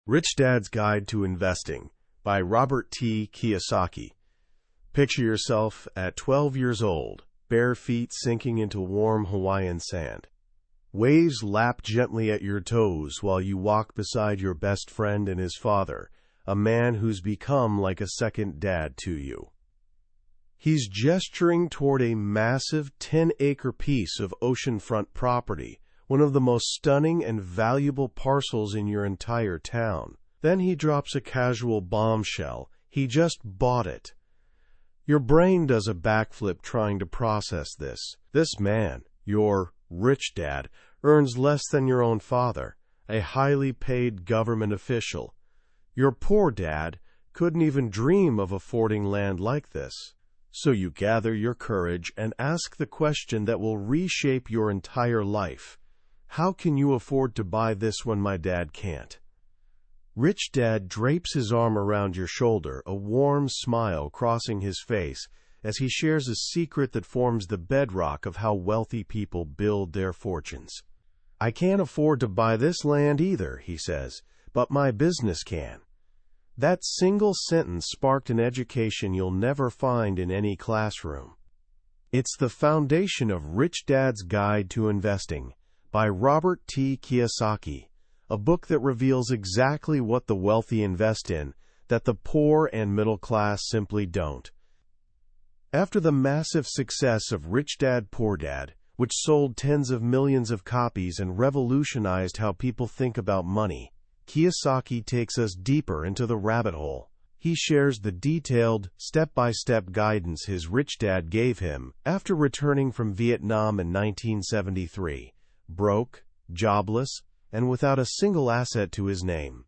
Rich Dad's Guide to Investing by Robert T. Kiyosaki. Picture yourself at 12 years old, bare feet sinking into warm Hawaiian sand. Waves lap gently at your toes while you walk beside your best friend and his father, a man who's become like a second dad to you. He's gesturing toward a massive 10-acre piece of oceanfront property, one of the most stunning and valuable parcels in your entire town. Then he drops a casual bombshell. He just bought it. Your brain does a backflip trying to process this. This man, your rich dad, earns less than your own father, a highly paid government official. Your poor dad couldn't even dream of affording land like this. So you gather your courage and ask the question that will reshape your entire life. How can you afford to buy this when my dad can't? Rich Dad drapes his arm around your shoulder, a warm smile crossing his face as he shares a secret that forms the bedrock of how wealthy people build their fortunes. I can't afford to buy this land either, he says, but my business can. That single sentence sparked an education you'll never find in any classroom. It's the foundation of Rich Dad's Guide to Investing by Robert T. Kiyosaki, a book that reveals exactly what the wealthy invest in that the poor and middle class simply don't. After the massive success of Rich Dad, Poor Dad, which sold tens of millions of copies and revolutionized how people think about money, Kiyosaki takes us deeper into the rabbit hole. He shares the detailed, step-by-step guidance his rich dad gave him after returning from Vietnam in 1973, broke, jobless, and without a single asset to his name.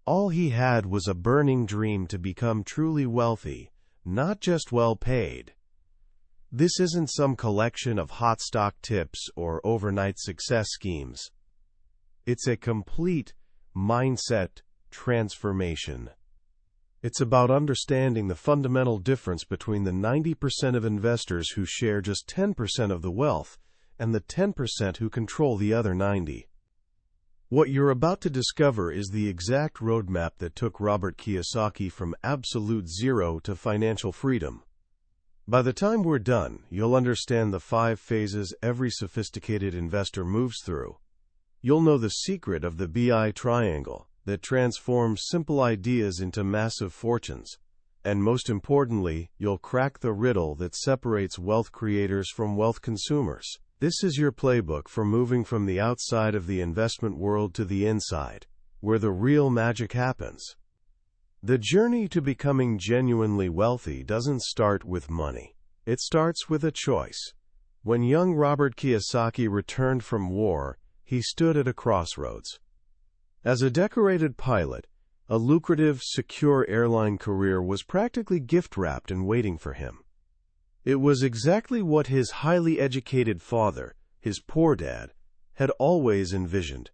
All he had was a burning dream to become truly wealthy, not just well-paid. This isn't some collection of hot stock tips or overnight success schemes. It's a complete mindset transformation. It's about understanding the fundamental difference between the 90% of investors who share just 10% of the wealth and the 10% who control the other 90%. What you're about to discover is the exact roadmap that took Robert Kiyosaki from absolute zero to financial freedom. By the time we're done, you'll understand the 5 phases every sophisticated investor moves through. You'll know the secret of the BI triangle that transforms simple ideas into massive fortunes. And most importantly, you'll crack the riddle that separates wealth creators from wealth consumers. This is your playbook for moving from the outside of the investment world to the inside, where the real magic happens. The journey to becoming genuinely wealthy doesn't start with money. It starts with a choice. When young Robert Kiyosaki returned from war, he stood at a crossroads. As a decorated pilot, a lucrative, secure airline career was practically gift-wrapped and waiting for him. It was exactly what his highly educated father, his poor dad, had always envisioned.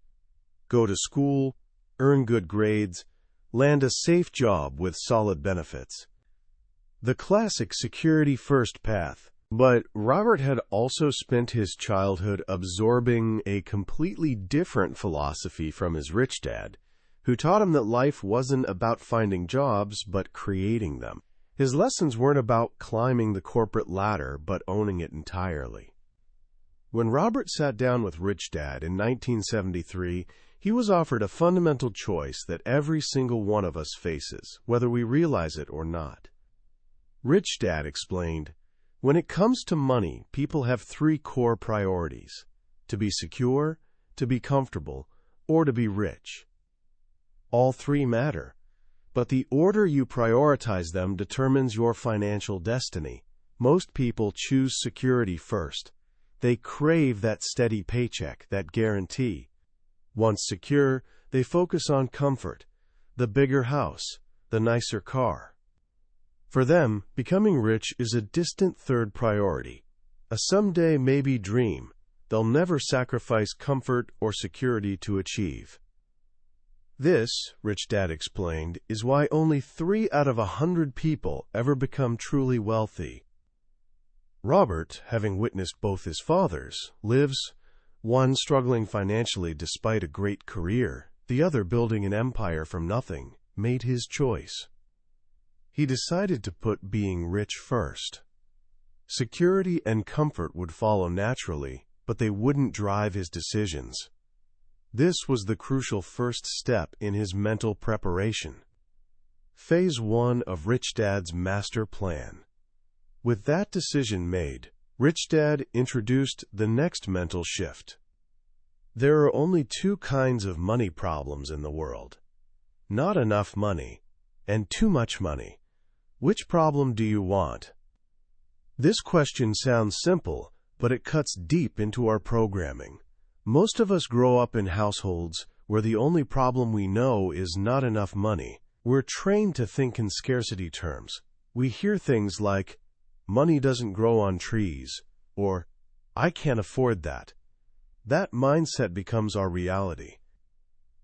Go to school, earn good grades, land a safe job with solid benefits. The classic security-first path. But Robert had also spent his childhood absorbing a completely different philosophy from his rich dad, who taught him that life wasn't about finding jobs, but creating them. His lessons weren't about climbing the corporate ladder, but owning it entirely. When Robert sat down with Rich Dad in 1973, he was offered a fundamental choice that every single one of us faces, whether we realize it or not. Rich Dad explained, "When it comes to money, people have 3 core priorities: to be secure, to be comfortable, or to be rich. All 3 matter, but the order you prioritize them determines your financial destiny. Most people choose security first. They crave that steady paycheck, that guarantee. Once secure, they focus on comfort, the bigger house, the nicer car. For them, becoming rich is a distant third priority, a someday maybe dream they'll never sacrifice comfort or security to achieve." This, Rich Dad explained, is why only 3 out of 100 people ever become truly wealthy. Robert, having witnessed both his fathers, lives, one struggling financially despite a great career, the other building an empire from nothing, made his choice. He decided to put being rich first. Security and comfort would follow naturally, but they wouldn't drive his decisions. This was the crucial first step in his mental preparation. Phase 1 of Rich Dad's master plan. With that decision made, Rich Dad introduced the next mental shift. There are only two kinds of money problems in the world: not enough money and too much money. Which problem do you want? This question sounds simple, but it cuts deep into our programming. Most of us grow up in households where the only problem we know is not enough money. We're trained to think in scarcity terms. We hear things like, "Money doesn't grow on trees," or "I can't afford that." That mindset becomes our reality.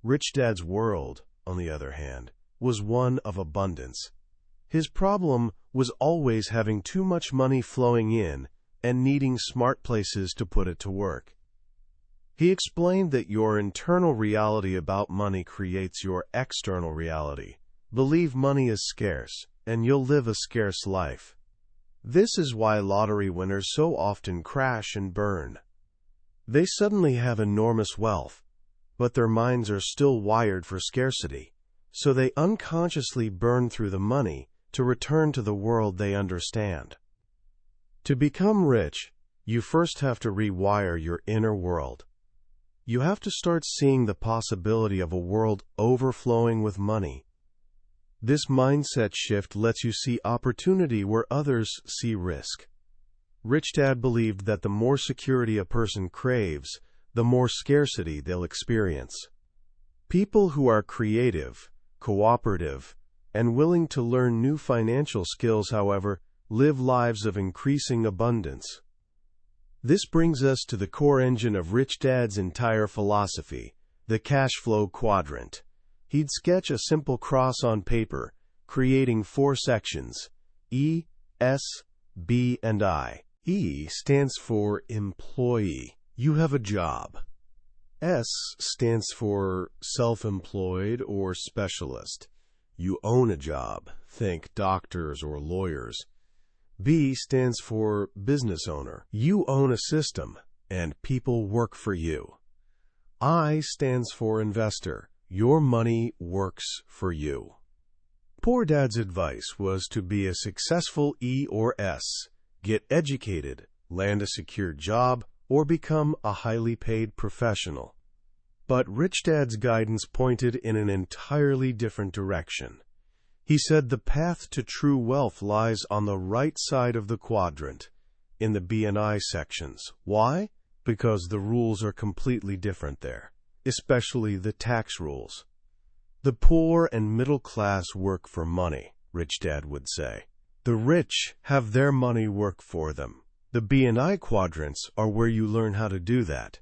Rich Dad's world, on the other hand, was one of abundance. His problem was always having too much money flowing in and needing smart places to put it to work. He explained that your internal reality about money creates your external reality. Believe money is scarce, and you'll live a scarce life. This is why lottery winners so often crash and burn. They suddenly have enormous wealth, but their minds are still wired for scarcity, so they unconsciously burn through the money to return to the world they understand. To become rich, you first have to rewire your inner world. You have to start seeing the possibility of a world overflowing with money. This mindset shift lets you see opportunity where others see risk. Rich Dad believed that the more security a person craves, the more scarcity they'll experience. People who are creative, cooperative, and willing to learn new financial skills, however, live lives of increasing abundance. This brings us to the core engine of Rich Dad's entire philosophy, the cash flow quadrant. He'd sketch a simple cross on paper, creating 4 sections: E, S, B, and I. E stands for employee. You have a job. S stands for self-employed or specialist. You own a job. Think doctors or lawyers. B stands for business owner. You own a system, and people work for you. I stands for investor. Your money works for you. Poor Dad's advice was to be a successful E or S, get educated, land a secure job, or become a highly paid professional. But Rich Dad's guidance pointed in an entirely different direction. He said the path to true wealth lies on the right side of the quadrant, in the B and I sections. Why? Because the rules are completely different there, especially the tax rules. The poor and middle class work for money, Rich Dad would say. The rich have their money work for them. The B and I quadrants are where you learn how to do that.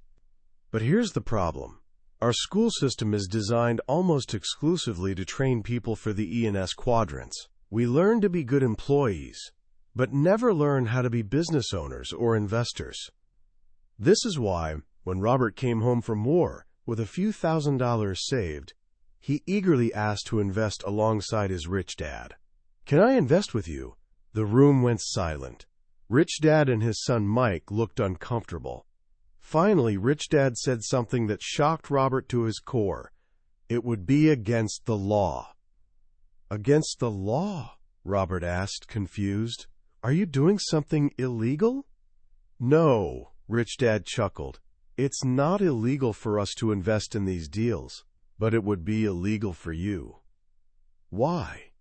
But here's the problem. Our school system is designed almost exclusively to train people for the E and S quadrants. We learn to be good employees, but never learn how to be business owners or investors. This is why, when Robert came home from war with a few $1,000s saved, he eagerly asked to invest alongside his Rich Dad. "Can I invest with you?" The room went silent. Rich Dad and his son Mike looked uncomfortable. Finally, Rich Dad said something that shocked Robert to his core. It would be against the law. "Against the law?" Robert asked, confused. "Are you doing something illegal?" "No," Rich Dad chuckled. "It's not illegal for us to invest in these deals, but it would be illegal for you." "Why?"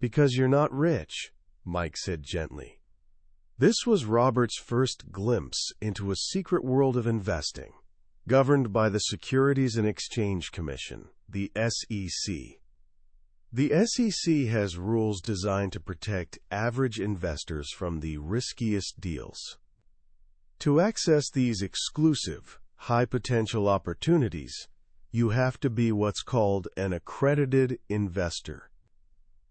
"Because you're not rich," Mike said gently. This was Robert's first glimpse into a secret world of investing, governed by the Securities and Exchange Commission, the SEC. The SEC has rules designed to protect average investors from the riskiest deals. To access these exclusive, high-potential opportunities, you have to be what's called an accredited investor.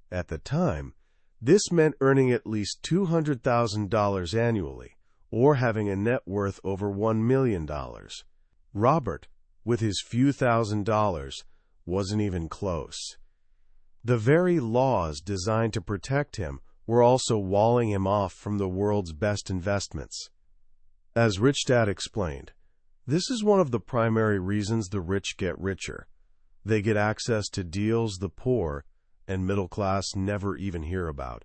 At the time, this meant earning at least $200,000 annually, or having a net worth over $1 million. Robert, with his few $1,000s, wasn't even close. The very laws designed to protect him were also walling him off from the world's best investments. As Rich Dad explained, this is one of the primary reasons the rich get richer. They get access to deals the poor and middle class never even hear about.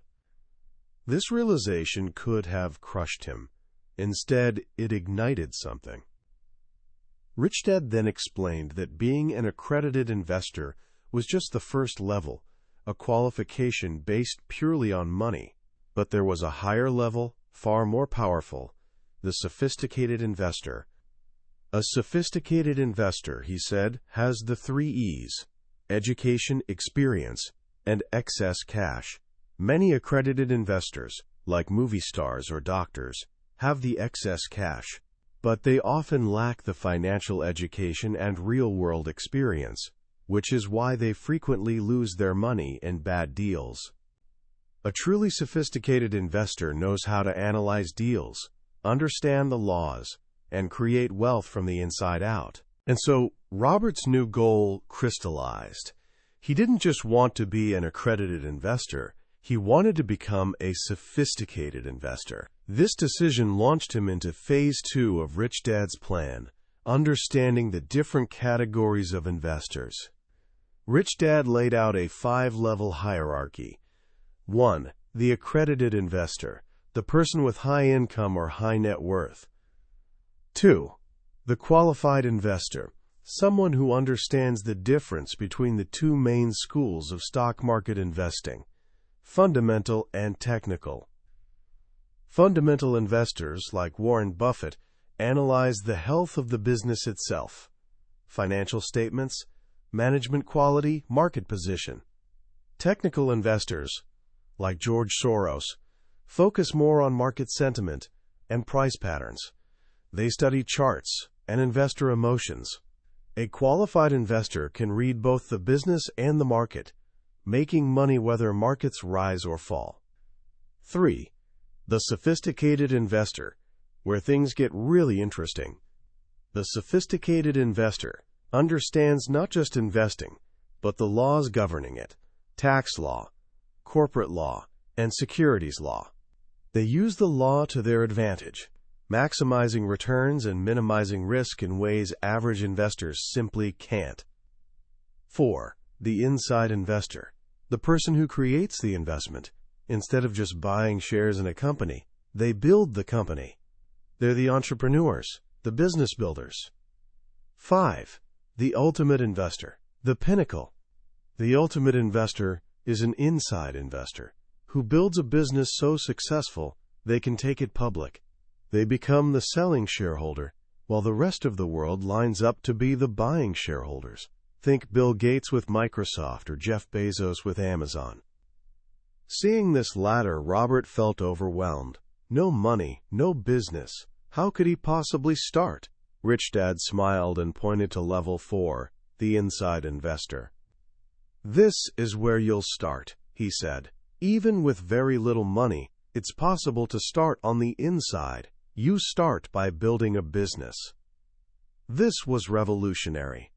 This realization could have crushed him. Instead, it ignited something. Rich Dad then explained that being an accredited investor was just the first level, a qualification based purely on money. But there was a higher level, far more powerful, the sophisticated investor. A sophisticated investor, he said, has the 3 E's: education, experience, and excess cash. Many accredited investors, like movie stars or doctors, have the excess cash, but they often lack the financial education and real-world experience, which is why they frequently lose their money in bad deals. A truly sophisticated investor knows how to analyze deals, understand the laws, and create wealth from the inside out. And so, Robert's new goal crystallized. He didn't just want to be an accredited investor, he wanted to become a sophisticated investor. This decision launched him into Phase 2 of Rich Dad's plan, understanding the different categories of investors. Rich Dad laid out a 5-level hierarchy. 1. The accredited investor, the person with high income or high net worth. 2. The qualified investor, someone who understands the difference between the 2 main schools of stock market investing, fundamental and technical. Fundamental investors, like Warren Buffett, analyze the health of the business itself, financial statements, management quality, market position. Technical investors, like George Soros, focus more on market sentiment and price patterns. They study charts and investor emotions. A qualified investor can read both the business and the market, making money whether markets rise or fall. 3. The sophisticated investor, where things get really interesting. The sophisticated investor understands not just investing, but the laws governing it, tax law, corporate law, and securities law. They use the law to their advantage, maximizing returns and minimizing risk in ways average investors simply can't. 4. The inside investor, the person who creates the investment. Instead of just buying shares in a company, they build the company. They're the entrepreneurs, the business builders. 5. The ultimate investor, the pinnacle. The ultimate investor is an inside investor who builds a business so successful they can take it public. They become the selling shareholder, while the rest of the world lines up to be the buying shareholders. Think Bill Gates with Microsoft or Jeff Bezos with Amazon. Seeing this latter, Robert felt overwhelmed. No money, no business. How could he possibly start? Rich Dad smiled and pointed to level 4, the inside investor. This is where you'll start, he said. Even with very little money, it's possible to start on the inside. You start by building a business. This was revolutionary.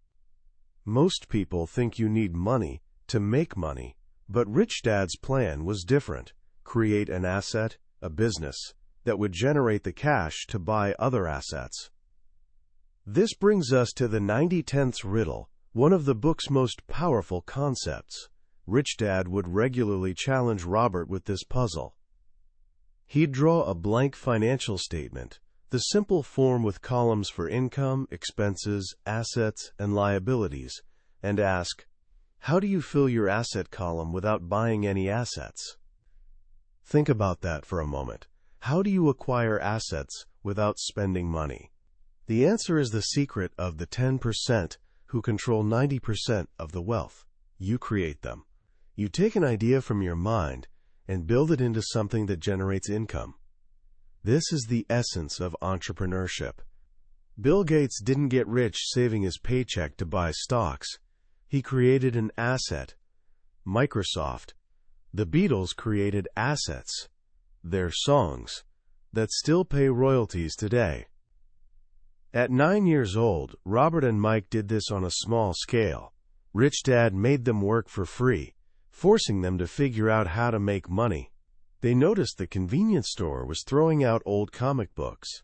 Most people think you need money to make money, but Rich Dad's plan was different. Create an asset, a business, that would generate the cash to buy other assets. This brings us to the 90/10ths riddle, one of the book's most powerful concepts. Rich Dad would regularly challenge Robert with this puzzle. He'd draw a blank financial statement, the simple form with columns for income, expenses, assets, and liabilities, and ask, how do you fill your asset column without buying any assets? Think about that for a moment. How do you acquire assets without spending money? The answer is the secret of the 10% who control 90% of the wealth. You create them. You take an idea from your mind and build it into something that generates income. This is the essence of entrepreneurship. Bill Gates didn't get rich saving his paycheck to buy stocks. He created an asset. Microsoft. The Beatles created assets, their songs, that still pay royalties today. At 9 years old, Robert and Mike did this on a small scale. Rich Dad made them work for free, forcing them to figure out how to make money. They noticed the convenience store was throwing out old comic books.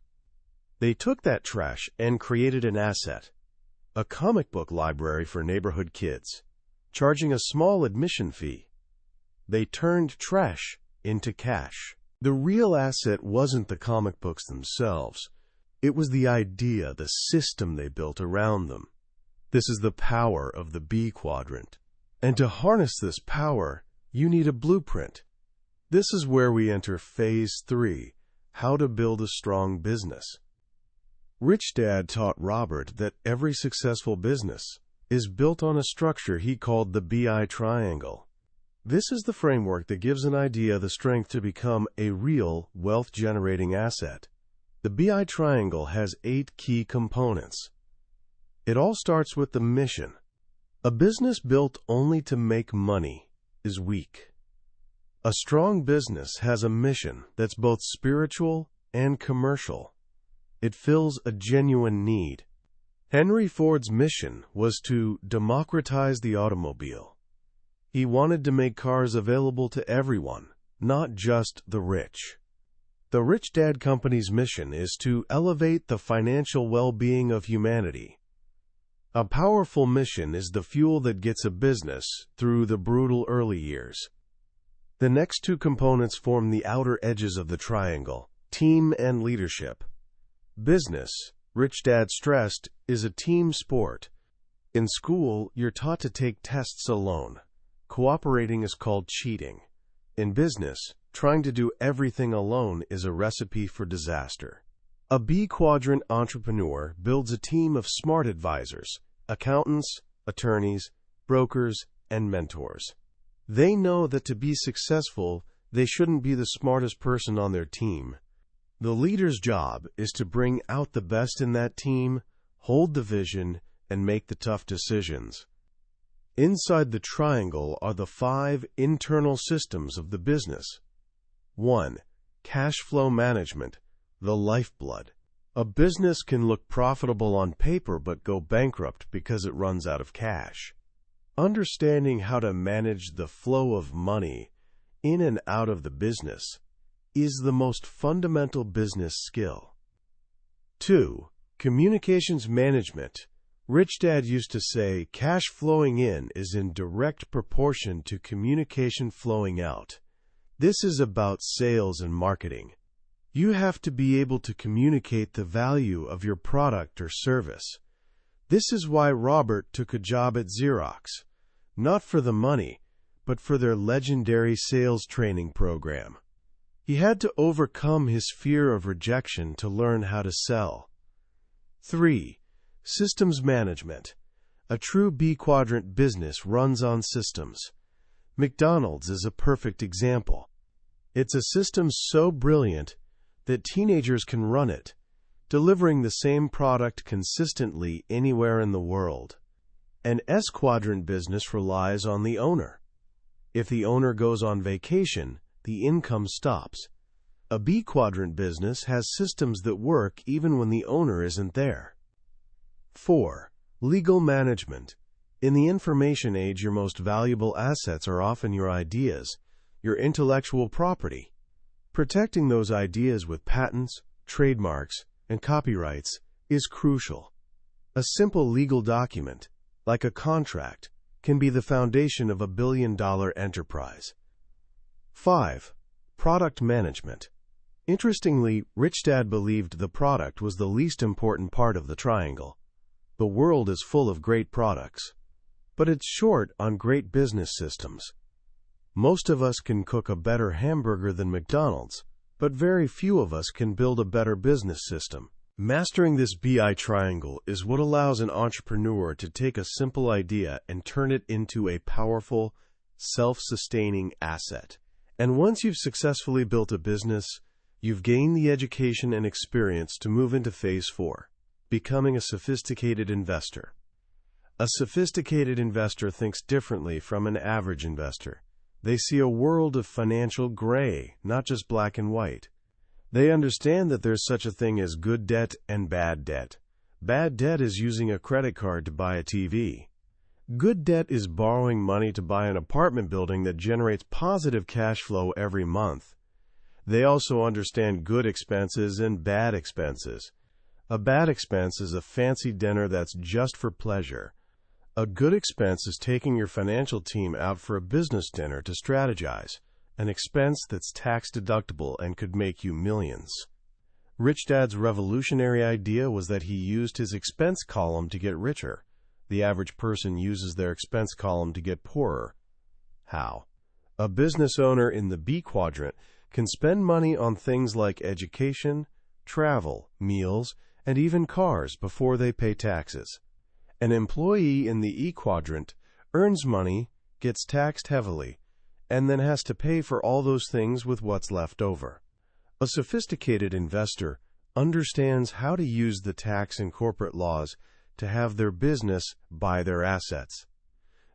They took that trash and created an asset, a comic book library for neighborhood kids, charging a small admission fee. They turned trash into cash. The real asset wasn't the comic books themselves. It was the idea, the system they built around them. This is the power of the B quadrant. And to harness this power, you need a blueprint. This is where we enter phase 3, how to build a strong business. Rich Dad taught Robert that every successful business is built on a structure he called the BI triangle. This is the framework that gives an idea the strength to become a real wealth-generating asset. The BI triangle has 8 key components. It all starts with the mission. A business built only to make money is weak. A strong business has a mission that's both spiritual and commercial. It fills a genuine need. Henry Ford's mission was to democratize the automobile. He wanted to make cars available to everyone, not just the rich. The Rich Dad Company's mission is to elevate the financial well-being of humanity. A powerful mission is the fuel that gets a business through the brutal early years. The next 2 components form the outer edges of the triangle, team and leadership. Business, Rich Dad stressed, is a team sport. In school, you're taught to take tests alone. Cooperating is called cheating. In business, trying to do everything alone is a recipe for disaster. A B quadrant entrepreneur builds a team of smart advisors, accountants, attorneys, brokers, and mentors. They know that to be successful, they shouldn't be the smartest person on their team. The leader's job is to bring out the best in that team, hold the vision, and make the tough decisions. Inside the triangle are the 5 internal systems of the business. 1. Cash flow management, the lifeblood. A business can look profitable on paper but go bankrupt because it runs out of cash. Understanding how to manage the flow of money in and out of the business is the most fundamental business skill. 2. Communications management. Rich Dad used to say, cash flowing in is in direct proportion to communication flowing out. This is about sales and marketing. You have to be able to communicate the value of your product or service. This is why Robert took a job at Xerox, not for the money, but for their legendary sales training program. He had to overcome his fear of rejection to learn how to sell. 3. Systems management. A true B quadrant business runs on systems. McDonald's is a perfect example. It's a system so brilliant that teenagers can run it, delivering the same product consistently anywhere in the world. An S quadrant business relies on the owner. If the owner goes on vacation, the income stops. A B quadrant business has systems that work even when the owner isn't there. 4. Legal management. In the information age, your most valuable assets are often your ideas, your intellectual property. Protecting those ideas with patents, trademarks, and copyrights is crucial. A simple legal document, like a contract, can be the foundation of a billion-dollar enterprise. 5. Product management. Interestingly, Rich Dad believed the product was the least important part of the triangle. The world is full of great products, but it's short on great business systems. Most of us can cook a better hamburger than McDonald's, but very few of us can build a better business system. Mastering this BI triangle is what allows an entrepreneur to take a simple idea and turn it into a powerful, self-sustaining asset. And once you've successfully built a business, you've gained the education and experience to move into phase 4, becoming a sophisticated investor. A sophisticated investor thinks differently from an average investor. They see a world of financial gray, not just black and white. They understand that there's such a thing as good debt and bad debt. Bad debt is using a credit card to buy a TV. Good debt is borrowing money to buy an apartment building that generates positive cash flow every month. They also understand good expenses and bad expenses. A bad expense is a fancy dinner that's just for pleasure. A good expense is taking your financial team out for a business dinner to strategize, an expense that's tax-deductible and could make you millions. Rich Dad's revolutionary idea was that he used his expense column to get richer. The average person uses their expense column to get poorer. How? A business owner in the B quadrant can spend money on things like education, travel, meals, and even cars before they pay taxes. An employee in the E quadrant earns money, gets taxed heavily, and then has to pay for all those things with what's left over. A sophisticated investor understands how to use the tax and corporate laws to have their business buy their assets.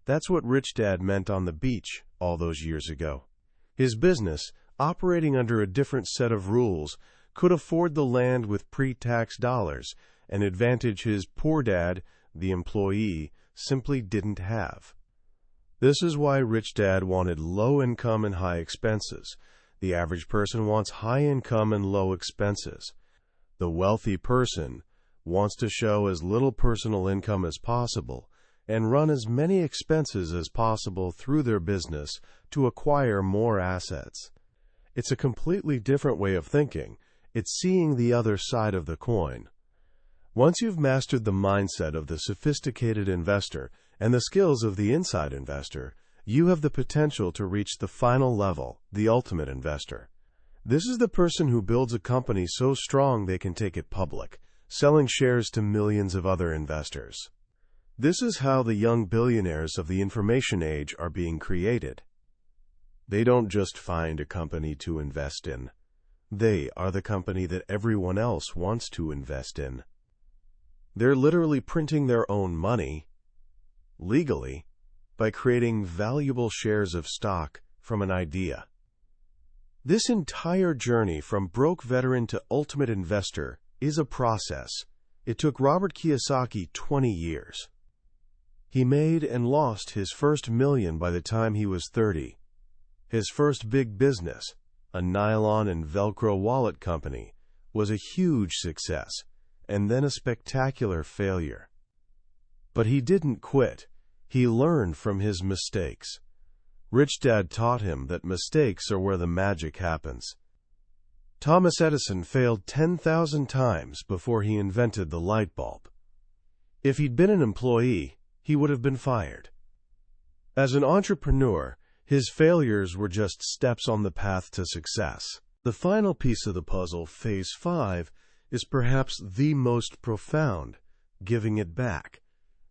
That's what Rich Dad meant on the beach all those years ago. His business, operating under a different set of rules, could afford the land with pre-tax dollars, an advantage his poor dad, the employee, simply didn't have. This is why Rich Dad wanted low income and high expenses. The average person wants high income and low expenses. The wealthy person wants to show as little personal income as possible and run as many expenses as possible through their business to acquire more assets. It's a completely different way of thinking. It's seeing the other side of the coin. Once you've mastered the mindset of the sophisticated investor and the skills of the inside investor, you have the potential to reach the final level, the ultimate investor. This is the person who builds a company so strong they can take it public, selling shares to millions of other investors. This is how the young billionaires of the information age are being created. They don't just find a company to invest in. They are the company that everyone else wants to invest in. They're literally printing their own money, legally, by creating valuable shares of stock from an idea. This entire journey from broke veteran to ultimate investor is a process. It took Robert Kiyosaki 20 years. He made and lost his first million by the time he was 30. His first big business, a nylon and Velcro wallet company, was a huge success, and then a spectacular failure. But he didn't quit. He learned from his mistakes. Rich Dad taught him that mistakes are where the magic happens. Thomas Edison failed 10,000 times before he invented the light bulb. If he'd been an employee, he would have been fired. As an entrepreneur, his failures were just steps on the path to success. The final piece of the puzzle, Phase 5, is perhaps the most profound, giving it back.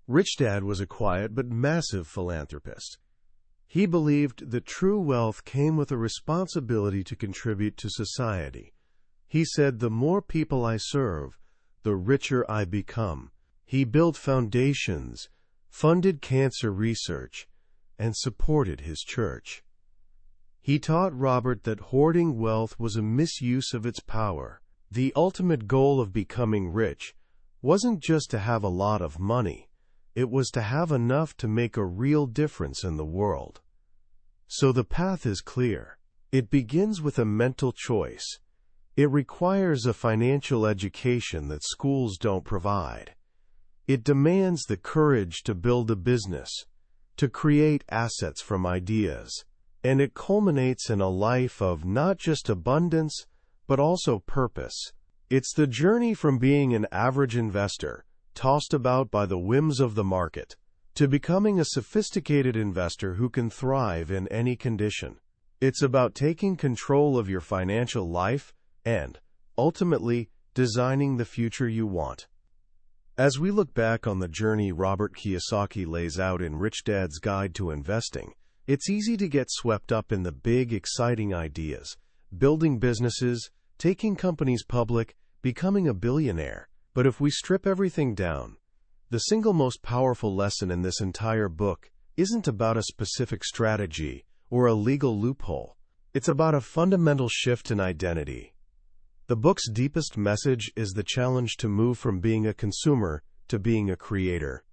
Rich Dad was a quiet but massive philanthropist. He believed that true wealth came with a responsibility to contribute to society. He said, "The more people I serve, the richer I become." He built foundations, funded cancer research, and supported his church. He taught Robert that hoarding wealth was a misuse of its power. The ultimate goal of becoming rich wasn't just to have a lot of money. It was to have enough to make a real difference in the world. So the path is clear. It begins with a mental choice. It requires a financial education that schools don't provide. It demands the courage to build a business, to create assets from ideas, and it culminates in a life of not just abundance, but also purpose. It's the journey from being an average investor, tossed about by the whims of the market, to becoming a sophisticated investor who can thrive in any condition. It's about taking control of your financial life and, ultimately, designing the future you want. As we look back on the journey Robert Kiyosaki lays out in Rich Dad's Guide to Investing, it's easy to get swept up in the big, exciting ideas, building businesses, taking companies public, becoming a billionaire. But if we strip everything down, the single most powerful lesson in this entire book isn't about a specific strategy or a legal loophole. It's about a fundamental shift in identity. The book's deepest message is the challenge to move from being a consumer to being a creator.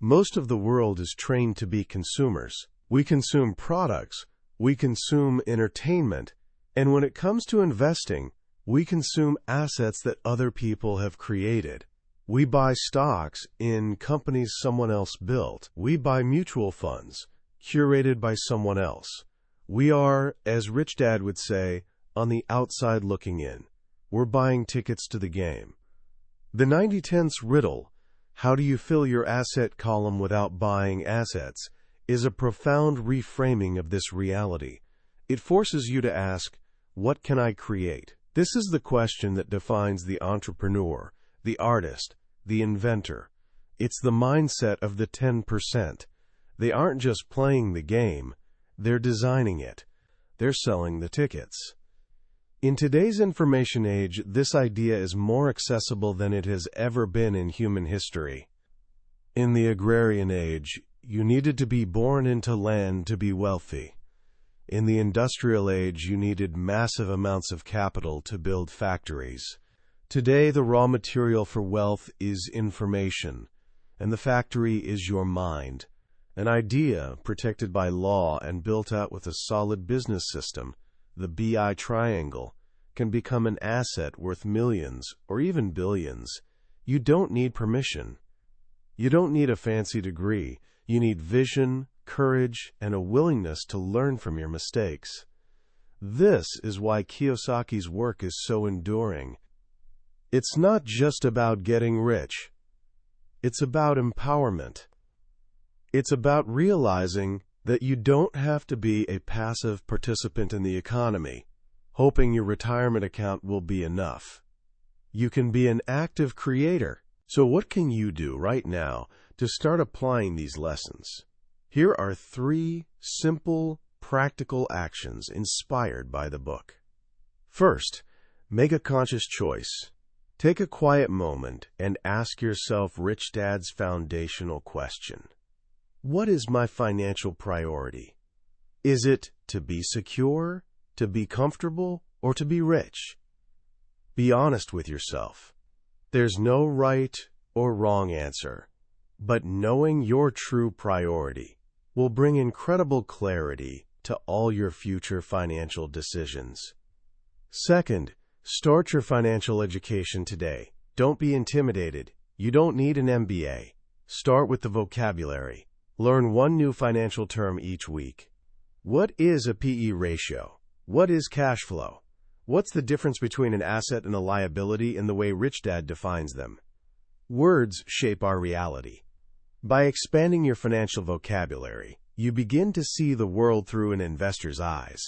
Most of the world is trained to be consumers. We consume products, we consume entertainment, and when it comes to investing, we consume assets that other people have created. We buy stocks in companies someone else built. We buy mutual funds, curated by someone else. We are, as Rich Dad would say, on the outside looking in. We're buying tickets to the game. The 90/10 riddle, how do you fill your asset column without buying assets, is a profound reframing of this reality. It forces you to ask, what can I create? This is the question that defines the entrepreneur, the artist, the inventor. It's the mindset of the 10%. They aren't just playing the game, they're designing it. They're selling the tickets. In today's information age, this idea is more accessible than it has ever been in human history. In the agrarian age, you needed to be born into land to be wealthy. In the industrial age, you needed massive amounts of capital to build factories. Today, the raw material for wealth is information, and the factory is your mind. An idea protected by law and built out with a solid business system, the BI triangle, can become an asset worth millions or even billions. You don't need permission. You don't need a fancy degree. You need vision, courage, and a willingness to learn from your mistakes. This is why Kiyosaki's work is so enduring. It's not just about getting rich. It's about empowerment. It's about realizing that you don't have to be a passive participant in the economy, hoping your retirement account will be enough. You can be an active creator. So what can you do right now to start applying these lessons? Here are 3 simple, practical actions inspired by the book. First, make a conscious choice. Take a quiet moment and ask yourself Rich Dad's foundational question. What is my financial priority? Is it to be secure, to be comfortable, or to be rich? Be honest with yourself. There's no right or wrong answer, but knowing your true priority will bring incredible clarity to all your future financial decisions. Second, start your financial education today. Don't be intimidated. You don't need an MBA. Start with the vocabulary. Learn one new financial term each week. What is a PE ratio? What is cash flow? What's the difference between an asset and a liability in the way Rich Dad defines them? Words shape our reality. By expanding your financial vocabulary, you begin to see the world through an investor's eyes.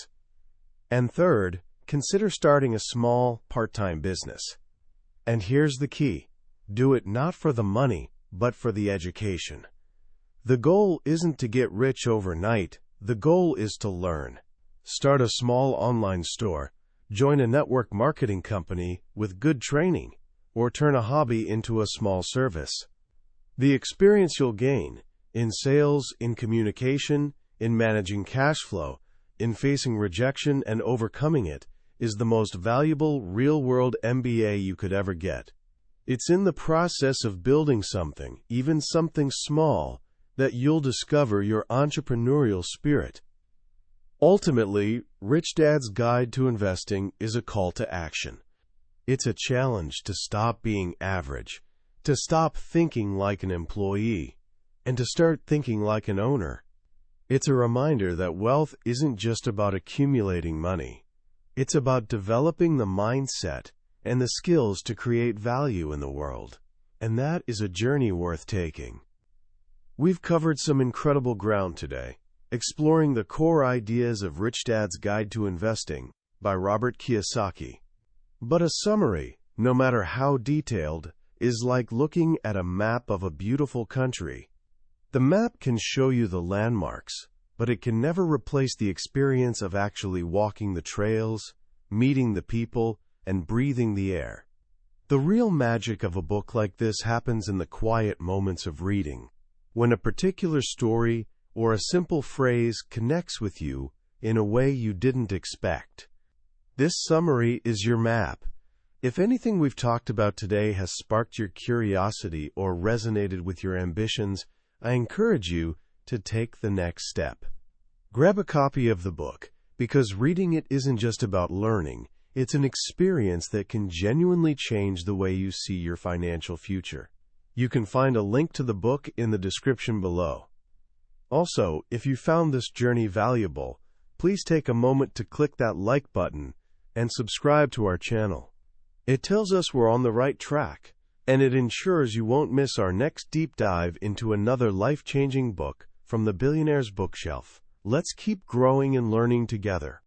And third, consider starting a small, part-time business. And here's the key. Do it not for the money, but for the education. The goal isn't to get rich overnight. The goal is to learn. Start a small online store, join a network marketing company with good training, or turn a hobby into a small service. The experience you'll gain in sales, in communication, in managing cash flow, in facing rejection and overcoming it is the most valuable real-world MBA you could ever get. It's in the process of building something, even something small, that you'll discover your entrepreneurial spirit. Ultimately, Rich Dad's Guide to Investing is a call to action. It's a challenge to stop being average, to stop thinking like an employee, and to start thinking like an owner. It's a reminder that wealth isn't just about accumulating money. It's about developing the mindset and the skills to create value in the world. And that is a journey worth taking. We've covered some incredible ground today, exploring the core ideas of Rich Dad's Guide to Investing by Robert Kiyosaki. But a summary, no matter how detailed, is like looking at a map of a beautiful country. The map can show you the landmarks, but it can never replace the experience of actually walking the trails, meeting the people, and breathing the air. The real magic of a book like this happens in the quiet moments of reading, when a particular story or a simple phrase connects with you in a way you didn't expect. This summary is your map. If anything we've talked about today has sparked your curiosity or resonated with your ambitions, I encourage you to take the next step. Grab a copy of the book, because reading it isn't just about learning, it's an experience that can genuinely change the way you see your financial future. You can find a link to the book in the description below. Also, if you found this journey valuable, please take a moment to click that like button and subscribe to our channel. It tells us we're on the right track, and it ensures you won't miss our next deep dive into another life-changing book from the Billionaire's Bookshelf. Let's keep growing and learning together.